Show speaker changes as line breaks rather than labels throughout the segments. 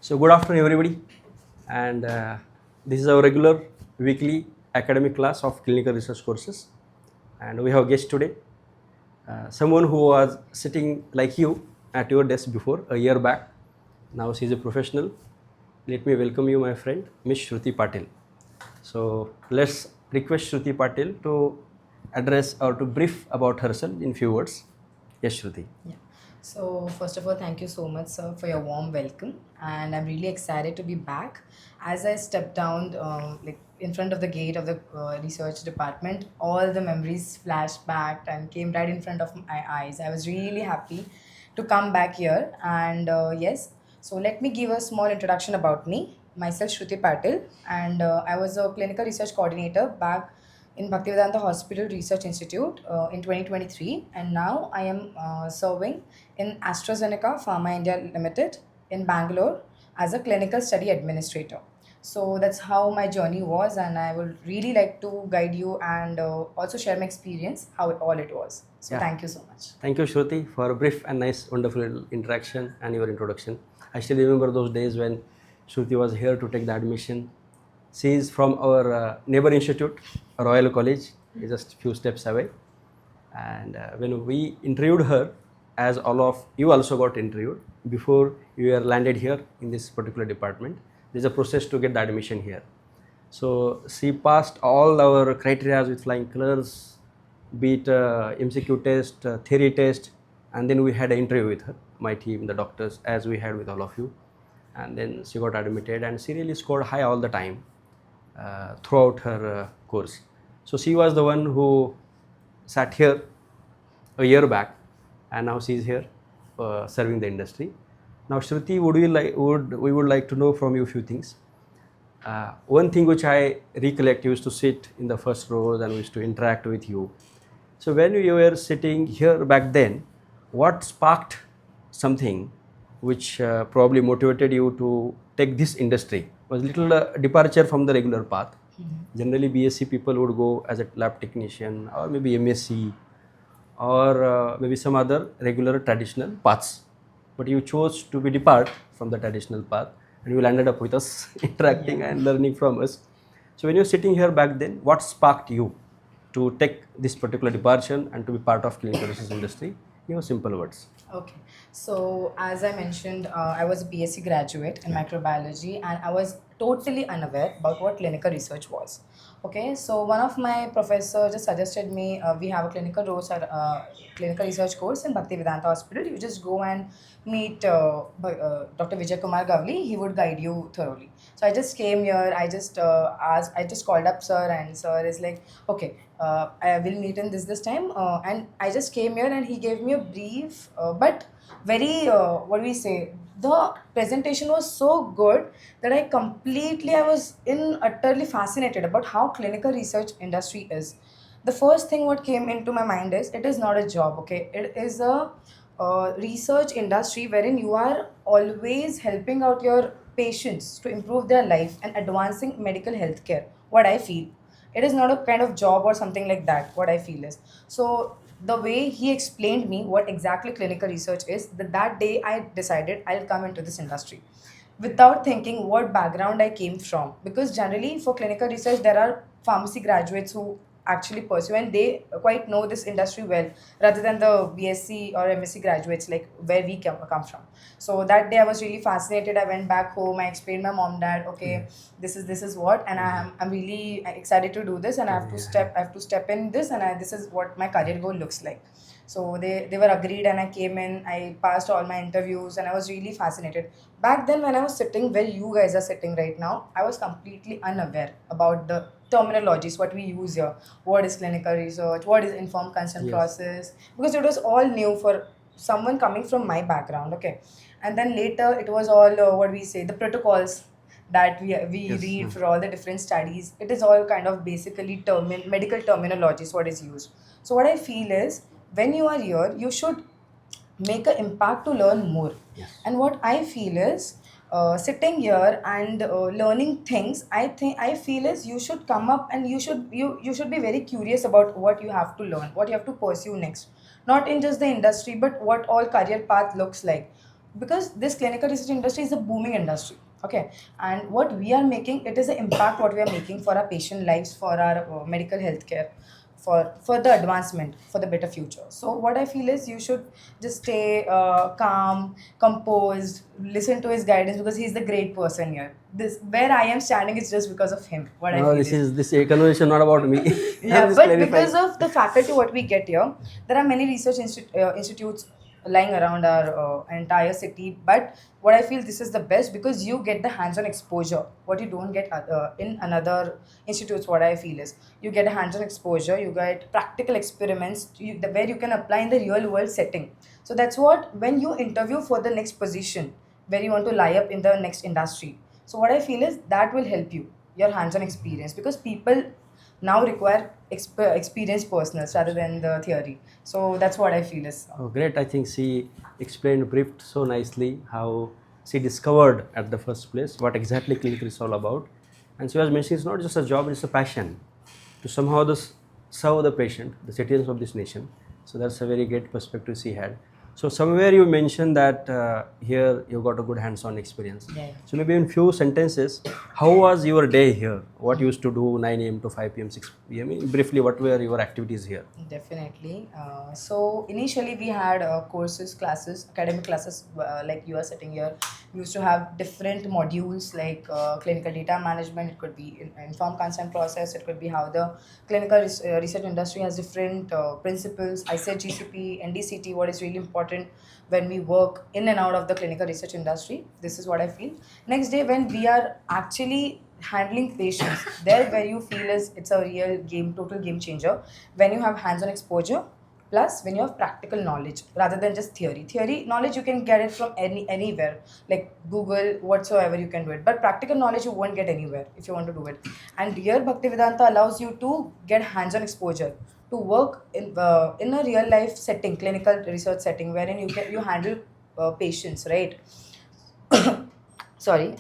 So good afternoon everybody, and this is our regular weekly academic class of clinical research courses, and we have a guest today, someone who was sitting like you at your desk before a year back. Now she is a professional. Let me welcome you, my friend, Miss Shruti Patil. So let's request Shruti Patil to address or to brief about herself in few words. Yes, Shruti.
Yeah. So first of all, thank you so much, sir, for your warm welcome, and I'm really excited to be back. As I stepped down, like in front of the gate of the research department, all the memories flashed back and came right in front of my eyes. I was really happy to come back here, and yes. So let me give a small introduction about me. Myself, Shruti Patil, and I was a clinical research coordinator back in Bhaktivedanta Hospital Research Institute in 2023, and now I am serving in AstraZeneca Pharma India Limited in Bangalore as a clinical study administrator. So that's how my journey was, and I would really like to guide you and also share my experience how all it was. So
Yeah.
thank you so much.
Thank you, Shruti, for a brief and nice, wonderful interaction and your introduction. I still remember those days when Shruti was here to take the admission. She is from our neighbor institute, Royal College, just few steps away. And when we interviewed her, as all of you also got interviewed before you were landed here in this particular department, there's a process to get the admission here. So she passed all our criteria with flying colors, be it MCQ test, theory test, and then we had an interview with her, my team, the doctors, as we had with all of you. And then she got admitted, and she really scored high all the time throughout her course. So she was the one who sat here a year back, and now she's here serving the industry. Now, Shruti, we would like to know from you a few things. One thing which I recollect, used to sit in the first rows and used to interact with you. So when you were sitting here back then, what sparked something which probably motivated you to take this industry? Was little departure from the regular path. Generally, BSc people would go as a lab technician or maybe MSc or maybe some other regular traditional paths. But you chose to be depart from the traditional path, and you landed up with us interacting and learning from us. So when you're sitting here back then, what sparked you to take this particular departure and to be part of clinical research industry? In your simple words.
Okay. So, as I mentioned, I was a BSc graduate in microbiology, and I was totally unaware about what clinical research was. Okay. So, one of my professors just suggested me we have a clinical research course in Bhaktivedanta Hospital. You just go and meet Dr. Vijay Kumar Gavli. He would guide you thoroughly. So, I just came here. I just asked. I just called up sir, and sir is like, okay, I will meet in this time. And I just came here, and he gave me a brief, but very what do we say? The presentation was so good that I was in utterly fascinated about how clinical research industry is. The first thing what came into my mind is it is not a job. Okay, it is a research industry wherein you are always helping out your patients to improve their life and advancing medical healthcare. What I feel, it is not a kind of job or something like that. What I feel is, so the way he explained me what exactly clinical research is, that day I decided I'll come into this industry without thinking what background I came from. Because generally, for clinical research, there are pharmacy graduates who actually pursue and they quite know this industry well, rather than the BSc or MSc graduates like where we come from. So that day I was really fascinated. I went back home. I explained my mom, dad, okay, this is what, and I'm really excited to do this, and I have to step in this, and this is what my career goal looks like. So they were agreed, and I came in. I passed all my interviews, and I was really fascinated. Back then, when I was sitting where you guys are sitting right now, I was completely unaware about the terminologies what we use here. What is clinical research? What is informed consent
Yes.
process? Because it was all new for someone coming from my background. Okay, and then later it was all what we say, the protocols that we
Yes.
read for all the different studies. It is all kind of basically medical terminologies what is used. So what I feel is, when you are here, you should make an impact to learn more.
Yes.
And what I feel is, sitting here and learning things, I feel is you should come up and you should be very curious about what you have to learn, what you have to pursue next, not in just the industry but what all career path looks like. because this clinical research industry is a booming industry. Okay, and what we are making, it is an impact what we are making for our patient lives, for our medical healthcare, for the advancement, for the better future. So what I feel is you should just stay calm, composed, listen to his guidance, because he's the great person here. This where I am standing is just because of him. What I
No,
feel
this conversation not about me.
yeah,
I'm just
but
clarifying.
because of the faculty what we get here, there are many research institutes lying around our entire city. But what I feel, this is the best because you get the hands-on exposure what you don't get in another institutes. What I feel is you get a hands-on exposure, you get practical experiments where you can apply in the real world setting. So that's what, when you interview for the next position where you want to lie up in the next industry, so what I feel is that will help you, your hands-on experience, because people now require experienced personals rather than the theory. So that's what I feel is.
Oh, great. I think she explained, briefed so nicely how she discovered at the first place what exactly clinical is all about. And she was mentioning it's not just a job, it's a passion to somehow serve the patient, the citizens of this nation. So that's a very great perspective she had. So somewhere you mentioned that here you got a good hands-on experience.
Yeah.
So maybe in few sentences, how was your day here? What you used to do 9 a.m. to 5 p.m., 6 p.m.? Briefly, what were your activities here?
Definitely. So initially we had courses, classes, academic classes, like you are sitting here. We used to have different modules like clinical data management. It could be informed consent process. It could be how the clinical research industry has different principles. I said GCP, NDCT. What is really important when we work in and out of the clinical research industry. This is what I feel. Next day, when we are actually handling patients, there where you feel is it's a real game, total game changer, when you have hands-on exposure plus when you have practical knowledge rather than just theory knowledge. You can get it from anywhere, like Google, whatsoever, you can do it, but practical knowledge you won't get anywhere if you want to do it. And here Bhaktivedanta allows you to get hands-on exposure to work in a real life setting, clinical research setting, wherein you handle patients, right? Sorry.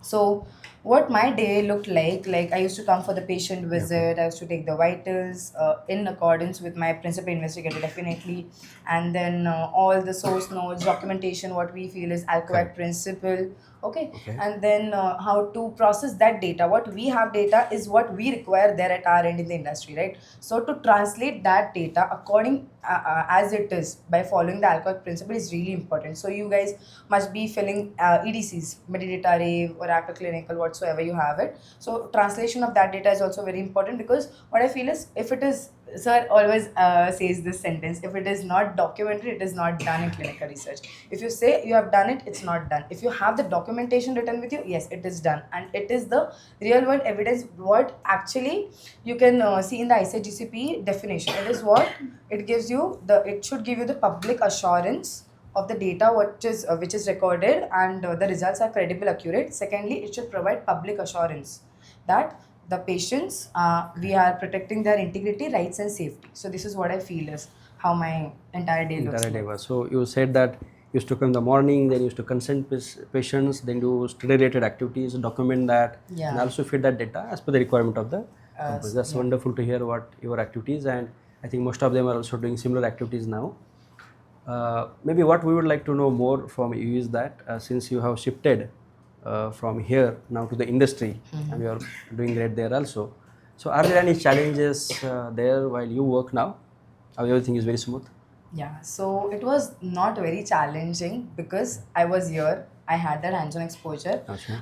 So what my day looked like I used to come for the patient visit. I used to take the vitals in accordance with my principal investigator, definitely, and then all the source notes, documentation, what we feel is alcohol principle. Okay.
Okay.
And then how to process that data. What we have data is what we require there at our end in the industry, right? So to translate that data according as it is by following the alcohol principle is really important. So you guys must be filling EDCs, Medidata Rave, Oracle Clinical, whatsoever you have it. So translation of that data is also very important, because what I feel is, if it is, sir always says this sentence, if it is not documented, it is not done in clinical research. If you say you have done it, it's not done. If you have the documentation written with you, yes, it is done, and it is the real world evidence what actually you can see in the ICGCP definition. It is what it gives you, it should give you the public assurance of the data which is recorded, and the results are credible, accurate. Secondly, it should provide public assurance that the patients, we are protecting their integrity, rights and safety. So this is what I feel is how my entire day looks
Entire day
like.
was. So you said that you used to come in the morning, then you used to consent patients, then do study-related activities, document that,
Yeah.
and also feed that data as per the requirement of the company. That's
yeah.
wonderful to hear what your activities, and I think most of them are also doing similar activities now. Maybe what we would like to know more from you is that since you have shifted from here now to the industry, and you are doing great there also. So are there any challenges there while you work now? Or everything is very smooth?
Yeah, so it was not very challenging because I was here. I had that hands-on exposure.
Okay.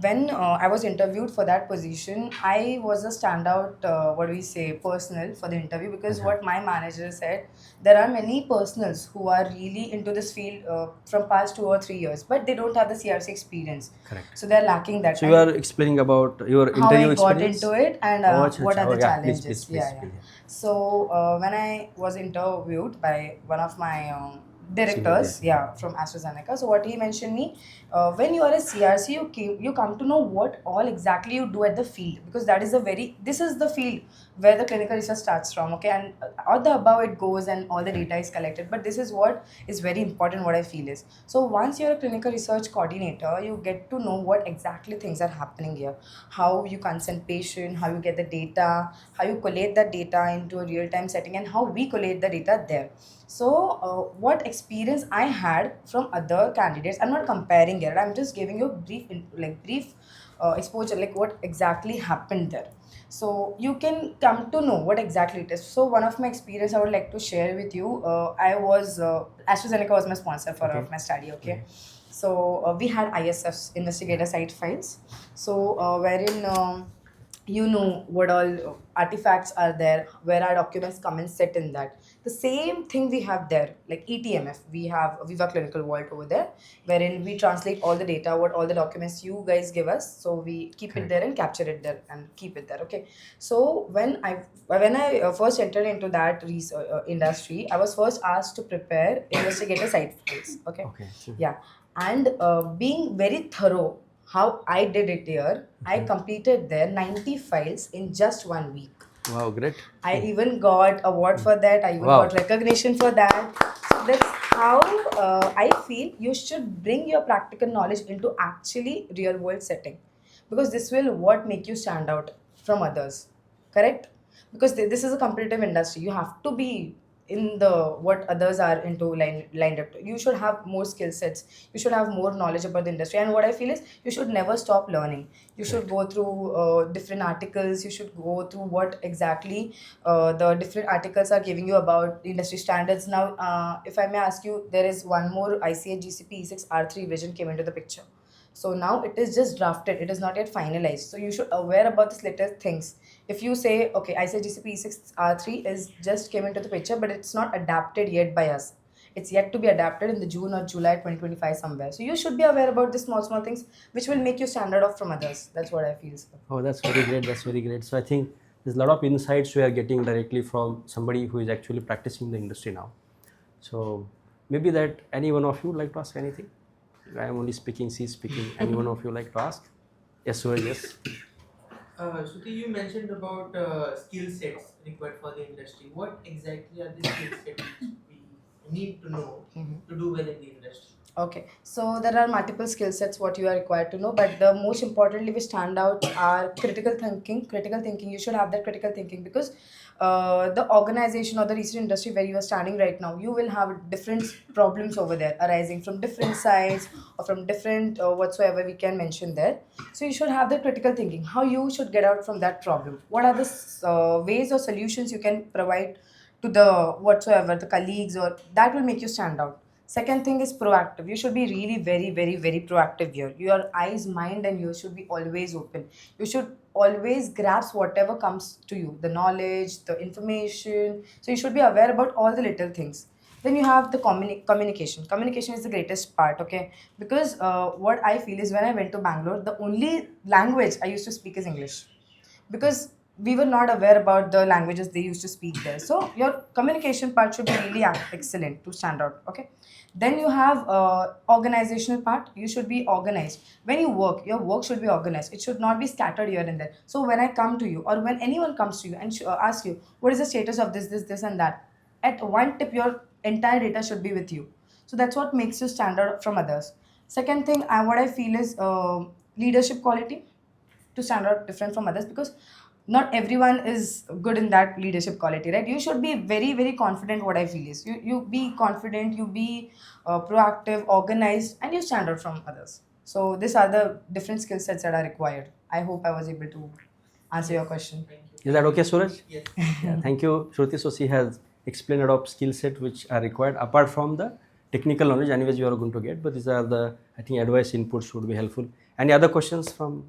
When I was interviewed for that position, I was a standout, what do we say, personal for the interview, because what my manager said, there are many personals who are really into this field from past 2 or 3 years, but they don't have the CRC experience.
Correct.
So they're lacking that.
So you are explaining about your
How
interview
I got
experience?
into it and
Oh, acha,
what
acha.
are
Oh,
the
yeah, please,
challenges.
please,
Yeah.
please.
So when I was interviewed by one of my directors, from AstraZeneca. So what he mentioned me, when you are a CRC, you come to know what all exactly you do at the field, because that is this is the field where the clinical research starts from, okay, and all the above it goes and all the data is collected. But this is what is very important, what I feel is, so once you're a clinical research coordinator, you get to know what exactly things are happening here, how you consent patient, how you get the data, how you collate that data into a real time setting, and how we collate the data there. So what experience I had from other candidates, I'm not comparing it, I'm just giving you a brief exposure, like what exactly happened there, so you can come to know what exactly it is. So one of my experience I would like to share with you, I was AstraZeneca was my sponsor for
Okay.
my study, okay. So we had ISFs, investigator site files, so wherein you know what all artifacts are there, where our documents come and sit in that. The same thing we have there, like ETMF, we have Viva Clinical Vault over there, wherein we translate all the data, what all the documents you guys give us, so we keep it
Correct.
there and capture it there and keep it there, okay. So when I first entered into that industry, I was first asked to prepare investigator site files, okay.
Okay.
Yeah, and being very thorough, how I did it here, I completed there 90 files in just 1 week.
Wow, great.
I even got award for that. I even
Wow.
got recognition for that. So that's how I feel you should bring your practical knowledge into actually real world setting, because this will what make you stand out from others. Correct? Because this is a competitive industry. You have to be in the what others are into lined up to. You should have more skill sets, you should have more knowledge about the industry, and what I feel is you should never stop learning. You should go through different articles, you should go through what exactly the different articles are giving you about industry standards. Now if I may ask you, there is one more ICH GCP E6 R3 vision came into the picture. So now it is just drafted, it is not yet finalized, so you should aware about this latest things. If you say okay, ICGCP 6R3 is just came into the picture, but it's not adapted yet by us, it's yet to be adapted in the June or July 2025 somewhere, so you should be aware about the small things which will make you stand out from others. That's what I feel, sir.
Oh, that's very great. That's very great. So I think there's a lot of insights we are getting directly from somebody who is actually practicing the industry now. So maybe that any one of you would like to ask anything? I am only speaking, she's speaking. Any one of you like to ask? Yes, Suraj, yes.
Shruti, you mentioned about skill sets required for the industry. What exactly are the skill sets which we need to know to do well in the industry?
Okay, so there are multiple skill sets what you are required to know, but the most importantly which stand out are critical thinking. Critical thinking, you should have that critical thinking, because the organization or the research industry where you are standing right now, you will have different problems over there arising from different sides or from different whatsoever we can mention there. So you should have the critical thinking, how you should get out from that problem. What are the ways or solutions you can provide to the whatsoever the colleagues, or that will make you stand out. Second thing is proactive. You should be really very proactive here. Your eyes, mind, and you should be always open. You should always grasp whatever comes to you, the knowledge, the information. So you should be aware about all the little things. Then you have the communication. Communication is the greatest part, okay? Because what I feel is when I went to Bangalore, the only language I used to speak is English, because we were not aware about the languages they used to speak there. So your communication part should be really excellent to stand out. Okay. Then you have organizational part. You should be organized. When you work, your work should be organized. It should not be scattered here and there. So when I come to you, or when anyone comes to you and ask you, what is the status of this, and that, at one tip, your entire data should be with you. So that's what makes you stand out from others. Second thing, what I feel is leadership quality to stand out different from others, because not everyone is good in that leadership quality, right? You should be very confident. What I feel is you be confident, you be proactive, organized, and you stand out from others. So these are the different skill sets that are required. I hope I was able to answer your question.
Thank you.
Is that okay, Suraj?
Yes.
Yeah, thank you, Shruti. So she has explained a lot of skill set which are required apart from the technical knowledge. Anyways, you are going to get, but these are the, I think, advice inputs would be helpful. Any other questions from?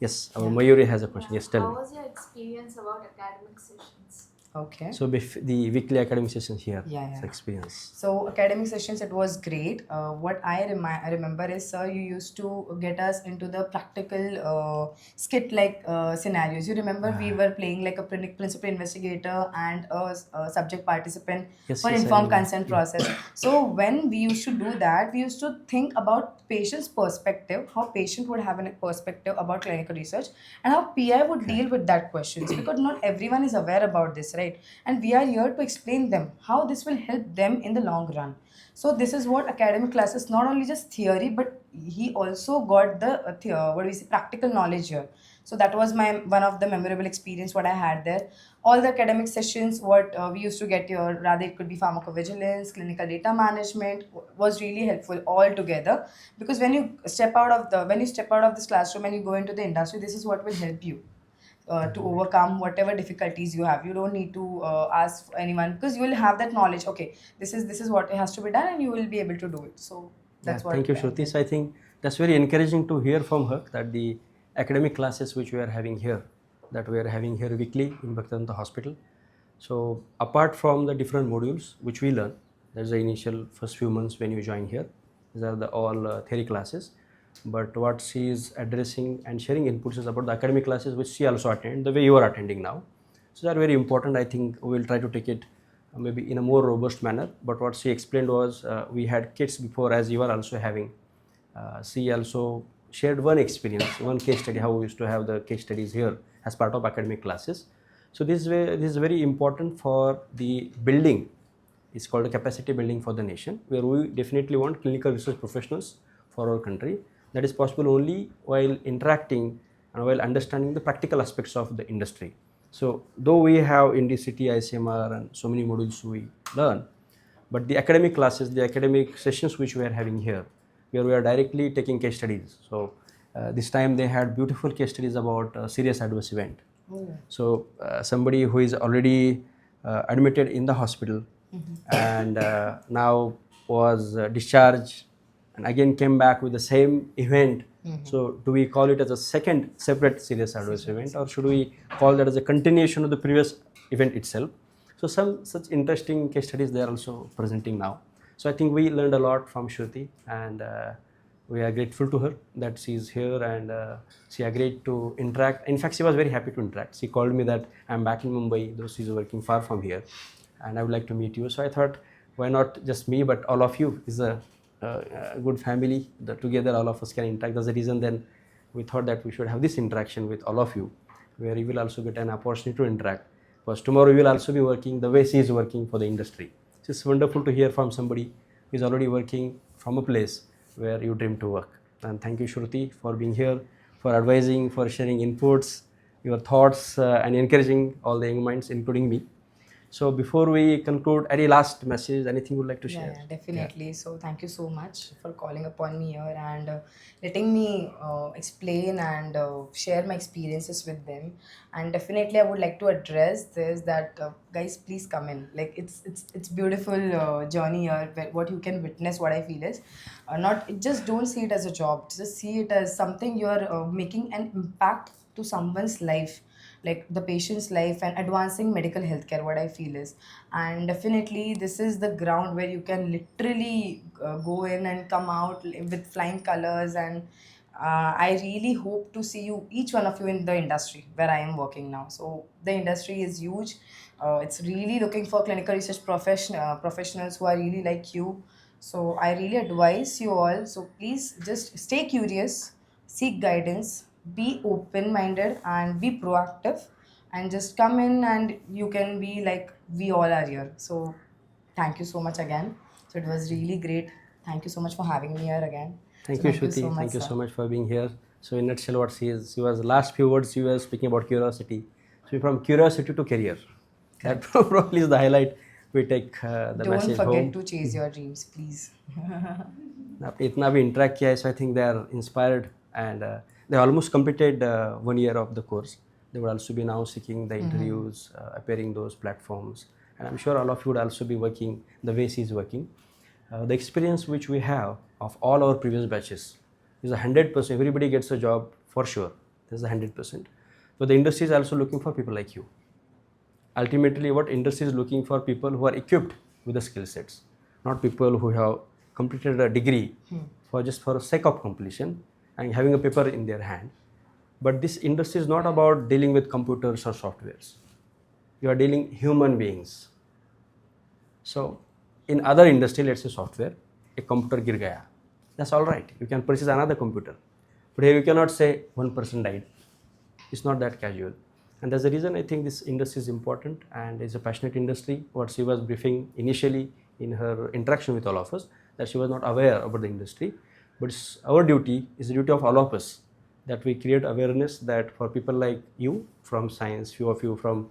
Yes, our Mayuri has a question. Yes, tell
How
me.
was your experience about academic sessions?
Okay.
So the weekly academic sessions here,
Yeah, yeah.
experience.
So academic sessions, it was great. What I remember is, sir, you used to get us into the practical skit-like scenarios. You remember we were playing like a principal investigator and a subject participant
Yes,
for
yes, I
informed
remember.
consent process. So when we used to do that, we used to think about patient's perspective, how patient would have a perspective about clinical research, and how PI would deal with that questions, because not everyone is aware about this, right? And we are here to explain them how this will help them in the long run. So this is what academic classes, not only just theory, but he also got the what do we say, practical knowledge here. So that was my one of the memorable experience what I had there. All the academic sessions what we used to get here, rather it could be pharmacovigilance, clinical data management, was really helpful all together. Because when you step out of this classroom and you go into the industry, this is what will help you to overcome whatever difficulties you have. You don't need to ask anyone, because you will have that knowledge. Okay, this is what has to be done, and you will be able to do it. So
Yeah,
that's what
thank you,
I
Shruti.
did.
So I think that's very encouraging to hear from her that the academic classes which we are having here, that we are having here weekly in Bhaktivedanta Hospital. So apart from the different modules which we learn, there's the initial first few months when you join here. These are the all theory classes. But what she is addressing and sharing inputs is about the academic classes which she also attended, the way you are attending now. So they are very important. I think we will try to take it maybe in a more robust manner. But what she explained was we had kids before, as you are also having. She also shared one experience, one case study, how we used to have the case studies here as part of academic classes. So this is very important for the building. It's called a capacity building for the nation, where we definitely want clinical research professionals for our country. That is possible only while interacting and while understanding the practical aspects of the industry. So though we have INDCT, ICMR and so many modules we learn, but the academic classes, the academic sessions which we are having here, where we are directly taking case studies. So this time they had beautiful case studies about serious adverse event. So somebody who is already admitted in the hospital and now was discharged and again came back with the same event. So do we call it as a second separate serious adverse event, or should we call that as a continuation of the previous event itself? So some such interesting case studies they are also presenting now. So I think we learned a lot from Shruti, and we are grateful to her that she is here, and she agreed to interact. In fact, she was very happy to interact. She called me that I'm back in Mumbai, though she's working far from here, and I would like to meet you. So I thought, why not just me, but all of you is a good family. That together all of us can interact. That's the reason then we thought that we should have this interaction with all of you, where you will also get an opportunity to interact. Because tomorrow you will also be working the way she is working for the industry. It's wonderful to hear from somebody who is already working from a place where you dream to work. And thank you, Shruti, for being here, for advising, for sharing inputs, your thoughts, and encouraging all the young minds, including me. So before we conclude, any last message, anything you would like to share?
Yeah, definitely. So thank you so much for calling upon me here and letting me explain and share my experiences with them. And definitely, I would like to address this that guys, please come in. Like it's beautiful journey here. What you can witness, what I feel is not just don't see it as a job. Just see it as something you are making an impact to someone's life, like the patient's life, and advancing medical healthcare, what I feel is. And definitely this is the ground where you can literally go in and come out with flying colors. And I really hope to see you, each one of you, in the industry where I am working now. So the industry is huge. It's really looking for clinical research professionals who are really like you. So I really advise you all, so please just stay curious, seek guidance, be open minded, and be proactive, and just come in and you can be like we all are here. So thank you so much again. So it was really great. Thank you so much for having me here again. So
Thank you,
thank you so
Shruti.
much,
Thank you
sir.
so much for being here. So in nutshell, what she was last few words she was speaking about curiosity. So from curiosity to career, that
Correct.
probably is the highlight. We take the
Don't
message
forget
home.
to chase your dreams, please.
आपने इतना भी interact किया है, so I think they are inspired, and they almost completed 1 year of the course. They would also be now seeking the interviews, appearing those platforms, and I'm sure all of you would also be working the way she is working. The experience which we have of all our previous batches is 100%. Everybody gets a job for sure. This is 100%. But the industry is also looking for people like you. ultimately what industry is looking for people who are equipped with the skill sets, not people who have completed a degree for just for sake of completion and having a paper in their hand. But this industry is not about dealing with computers or softwares. You are dealing human beings. So in other industry, let's say software, a computer gir gaya. That's all right. You can purchase another computer. But here you cannot say one person died. It's not that casual. And that's the reason I think this industry is important and it's a passionate industry. What she was briefing initially in her interaction with all of us, that she was not aware about the industry. But it's our duty, it's the duty of all of us, that we create awareness that for people like you from science, few of you from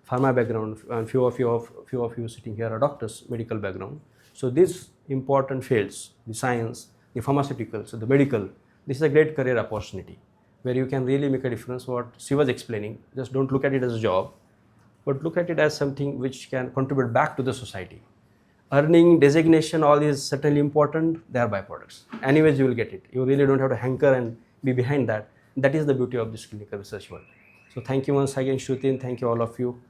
pharma background, and few of you sitting here are doctors, medical background. So these important fields, the science, the pharmaceuticals, the medical, this is a great career opportunity where you can really make a difference. What she was explaining, just don't look at it as a job, but look at it as something which can contribute back to the society. Earning, designation, all is certainly important, they are byproducts. Anyways, you will get it. You really don't have to hanker and be behind that. That is the beauty of this clinical research world. So thank you once again, Shruti, and thank you all of you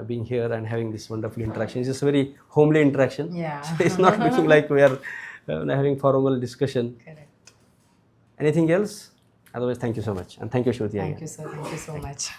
being here and having this wonderful interaction. It's just a very homely interaction.
Yeah.
It's not looking like we are having formal discussion.
Correct.
Anything else? Otherwise, thank you so much. And thank you, Shruti.
Thank
again.
you, sir. Thank you so much.